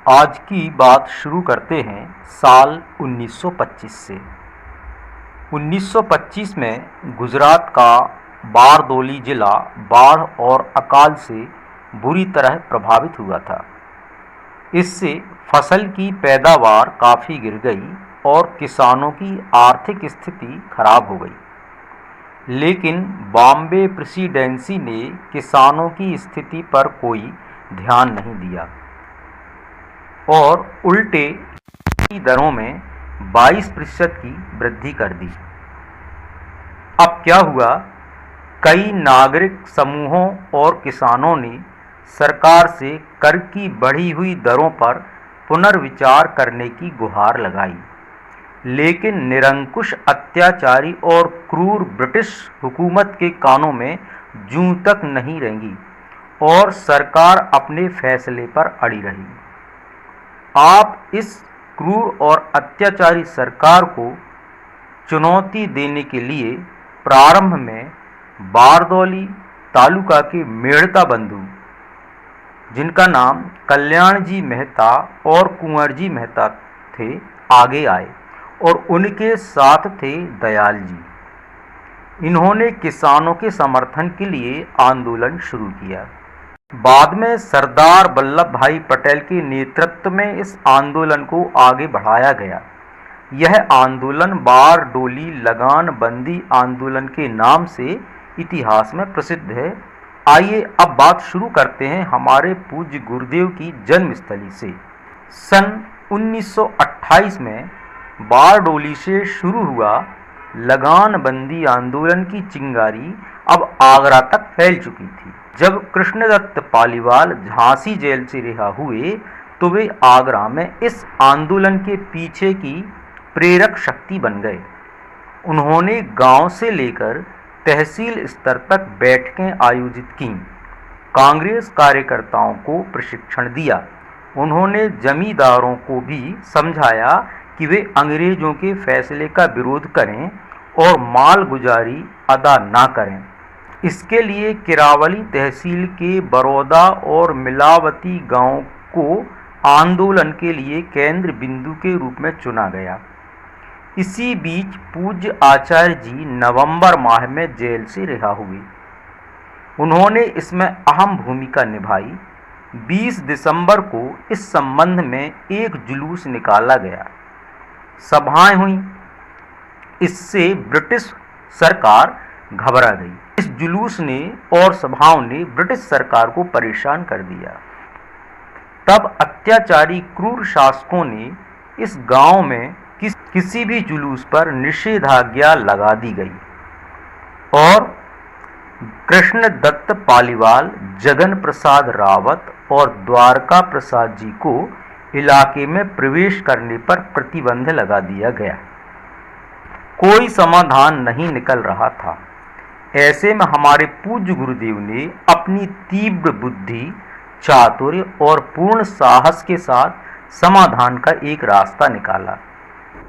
आज की बात शुरू करते हैं साल 1925 से। 1925 में गुजरात का बारदोली जिला बाढ़ और अकाल से बुरी तरह प्रभावित हुआ था। इससे फसल की पैदावार काफ़ी गिर गई और किसानों की आर्थिक स्थिति खराब हो गई। लेकिन बॉम्बे प्रेसिडेंसी ने किसानों की स्थिति पर कोई ध्यान नहीं दिया और उल्टे की दरों में 22% की वृद्धि कर दी। अब क्या हुआ, कई नागरिक समूहों और किसानों ने सरकार से कर की बढ़ी हुई दरों पर पुनर्विचार करने की गुहार लगाई। लेकिन निरंकुश अत्याचारी और क्रूर ब्रिटिश हुकूमत के कानों में जूं तक नहीं रेंगी और सरकार अपने फैसले पर अड़ी रही। आप इस क्रूर और अत्याचारी सरकार को चुनौती देने के लिए प्रारंभ में बारदौली तालुका के मेड़ता बंधु, जिनका नाम कल्याण जी मेहता और कुंवर जी मेहता थे, आगे आए और उनके साथ थे दयाल जी। इन्होंने किसानों के समर्थन के लिए आंदोलन शुरू किया। बाद में सरदार वल्लभ भाई पटेल के नेतृत्व में इस आंदोलन को आगे बढ़ाया गया। यह आंदोलन बारडोली लगान बंदी आंदोलन के नाम से इतिहास में प्रसिद्ध है। आइए अब बात शुरू करते हैं हमारे पूज्य गुरुदेव की जन्मस्थली से। सन 1928 में बारडोली से शुरू हुआ लगान बंदी आंदोलन की चिंगारी अब आगरा तक फैल चुकी थी। जब कृष्णदत्त पालीवाल झांसी जेल से रिहा हुए तो वे आगरा में इस आंदोलन के पीछे की प्रेरक शक्ति बन गए। उन्होंने गांव से लेकर तहसील स्तर तक बैठकें आयोजित कीं, कांग्रेस कार्यकर्ताओं को प्रशिक्षण दिया। उन्होंने जमींदारों को भी समझाया कि वे अंग्रेजों के फैसले का विरोध करें और मालगुजारी अदा ना करें। इसके लिए किरावली तहसील के बरौदा और मिलावती गांव को आंदोलन के लिए केंद्र बिंदु के रूप में चुना गया। इसी बीच पूज्य आचार्य जी नवंबर माह में जेल से रिहा हुए। उन्होंने इसमें अहम भूमिका निभाई। 20 दिसंबर को इस संबंध में एक जुलूस निकाला गया, सभाएं हुई। इससे ब्रिटिश सरकार घबरा गई। इस जुलूस ने और सभाओं ने ब्रिटिश सरकार को परेशान कर दिया। तब अत्याचारी क्रूर शासकों ने इस गांव में किसी भी जुलूस पर निषेधाज्ञा लगा दी गई और कृष्णदत्त पालीवाल, जगन प्रसाद रावत और द्वारका प्रसाद जी को इलाके में प्रवेश करने पर प्रतिबंध लगा दिया गया। कोई समाधान नहीं निकल रहा था। ऐसे में हमारे पूज्य गुरुदेव ने अपनी तीव्र बुद्धि, चातुर्य और पूर्ण साहस के साथ समाधान का एक रास्ता निकाला।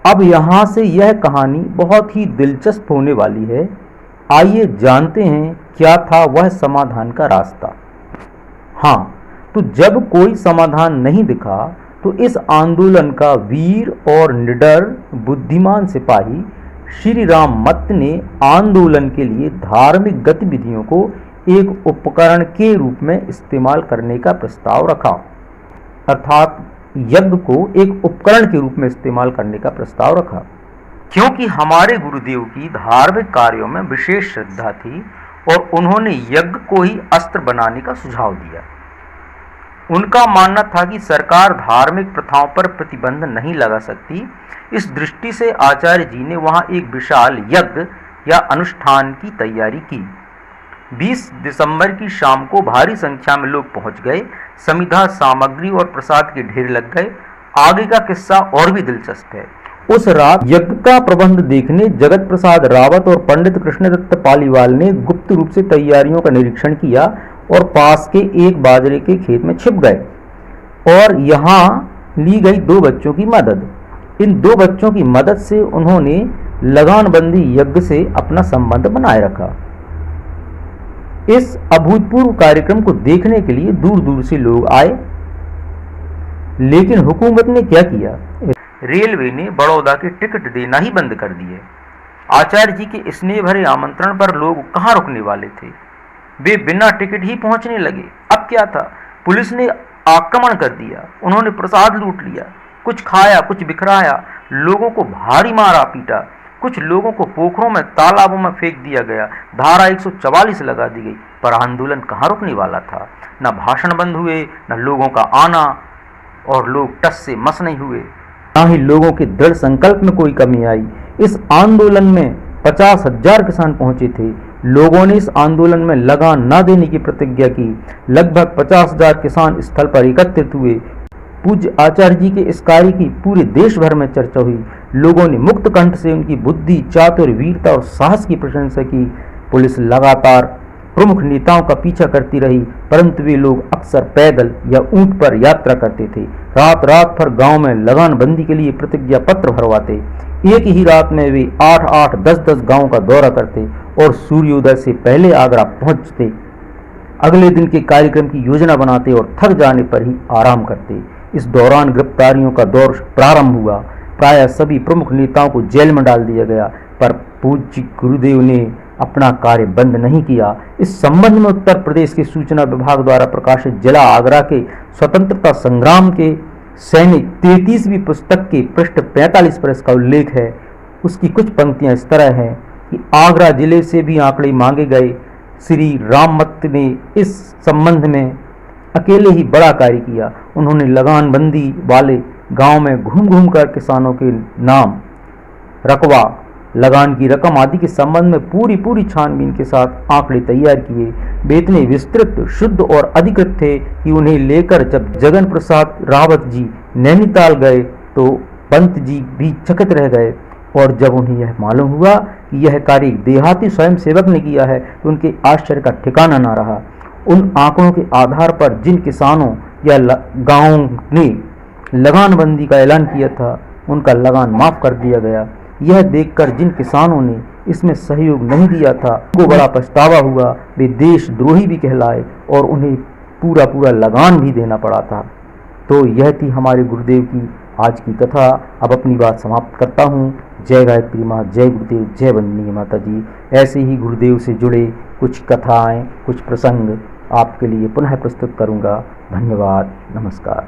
अब यहाँ से यह कहानी बहुत ही दिलचस्प होने वाली है। आइए जानते हैं क्या था वह समाधान का रास्ता। हाँ, तो जब कोई समाधान नहीं दिखा तो इस आंदोलन का वीर और निडर बुद्धिमान सिपाही श्री राम मत्त ने आंदोलन के लिए धार्मिक गतिविधियों को एक उपकरण के रूप में इस्तेमाल करने का प्रस्ताव रखा, अर्थात यज्ञ को एक उपकरण के रूप में इस्तेमाल करने का प्रस्ताव रखा। क्योंकि हमारे गुरुदेव की धार्मिक कार्यों में विशेष श्रद्धा थी और उन्होंने यज्ञ को ही अस्त्र बनाने का सुझाव दिया। उनका मानना था कि सरकार धार्मिक प्रथाओं पर प्रतिबंध नहीं लगा सकती। इस दृष्टि से आचार्य जी ने वहां एक विशाल यज्ञ या अनुष्ठान की तैयारी की। 20 दिसंबर की शाम को भारी संख्या में लोग पहुंच गए। समिधा सामग्री और प्रसाद के ढेर लग गए। आगे का किस्सा और भी दिलचस्प है। उस रात यज्ञ का प्रबंध देखने जगत प्रसाद रावत और पंडित कृष्णदत्त पालीवाल ने गुप्त रूप से तैयारियों का निरीक्षण किया और पास के एक बाजरे के खेत में छिप गए और यहाँ ली गई 2 बच्चों की मदद। इन 2 बच्चों की मदद से उन्होंने लगानबंदी यज्ञ से अपना संबंध बनाए रखा। इस अभूतपूर्व कार्यक्रम को देखने के लिए दूर दूर से लोग आए। लेकिन हुकूमत ने क्या किया? रेलवे ने बड़ौदा के टिकट देना ही बंद कर दिए। आचार्य जी के स्नेह भरे आमंत्रण पर लोग कहाँ रुकने वाले थे? वे बिना टिकट ही पहुंचने लगे। अब क्या था? पुलिस ने आक्रमण कर दिया, उन्होंने प्रसाद लूट लिया, कुछ खाया, कुछ बिखराया, लोगों को भारी मारा पीटा, कुछ लोगों को पोखरों में, तालाबों में फेंक दिया गया, धारा 144 लगा दी गई। पर आंदोलन कहाँ रुकने वाला था? न भाषण बंद हुए, न लोगों का आना, और लोग टस से मस नहीं हुए, ना ही लोगों के दृढ़ संकल्प में कोई कमी आई। इस आंदोलन में 50,000 किसान पहुंचे थे। लोगों ने इस आंदोलन में लगान न देने की प्रतिज्ञा की। लगभग 50,000 किसान स्थल पर एकत्रित हुए। पूज्य आचार्य जी के इस कार्य की पूरे देश भर में चर्चा हुई। लोगों ने मुक्त कंठ से उनकी बुद्धि, चातुर्य, वीरता और साहस की प्रशंसा की। पुलिस लगातार प्रमुख नेताओं का पीछा करती रही, परंतु वे लोग अक्सर पैदल या ऊंट पर यात्रा करते थे। रात रात भर गांव में लगान बंदी के लिए प्रतिज्ञा पत्र भरवाते। एक ही रात में वे 8-8, 10-10 गांव का दौरा करते और सूर्योदय से पहले आगरा पहुंचते। अगले दिन के कार्यक्रम की योजना बनाते और थक जाने पर ही आराम करते। इस दौरान गिरफ्तारियों का दौर प्रारंभ हुआ। प्रायः सभी प्रमुख नेताओं को जेल में डाल दिया गया, पर पूज्य गुरुदेव ने अपना कार्य बंद नहीं किया। इस संबंध में उत्तर प्रदेश के सूचना विभाग द्वारा प्रकाशित जिला आगरा के स्वतंत्रता संग्राम के सैनिक 33वीं पुस्तक के पृष्ठ 45 पर इसका उल्लेख है। उसकी कुछ पंक्तियां इस तरह हैं कि आगरा जिले से भी आंकड़े मांगे गए। श्री राममत ने इस संबंध में अकेले ही बड़ा कार्य किया। उन्होंने लगान बंदी वाले गांव में घूम घूम कर किसानों के नाम, रकबा, लगान की रकम आदि के संबंध में पूरी छानबीन के साथ आंकड़े तैयार किए। वे इतने विस्तृत, शुद्ध और अधिकृत थे कि उन्हें लेकर जब जगन प्रसाद रावत जी नैनीताल गए तो पंत जी भी चकित रह गए। और जब उन्हें यह मालूम हुआ कि यह कार्य देहाती स्वयं सेवक ने किया है तो उनके आश्चर्य का ठिकाना न रहा। उन आंकड़ों के आधार पर जिन किसानों या गांवों ने लगानबंदी का ऐलान किया था, उनका लगान माफ कर दिया गया। यह देखकर जिन किसानों ने इसमें सहयोग नहीं दिया था, उनको बड़ा पछतावा हुआ। वे देशद्रोही भी कहलाए और उन्हें पूरा लगान भी देना पड़ा था। तो यह थी हमारे गुरुदेव की आज की कथा। अब अपनी बात समाप्त करता हूँ। जय गायत्री माँ, जय गुरुदेव, जय वंदनीय माता जी। ऐसे ही गुरुदेव से जुड़े कुछ कथाएं, कुछ प्रसंग आपके लिए पुनः प्रस्तुत करूँगा। धन्यवाद, नमस्कार।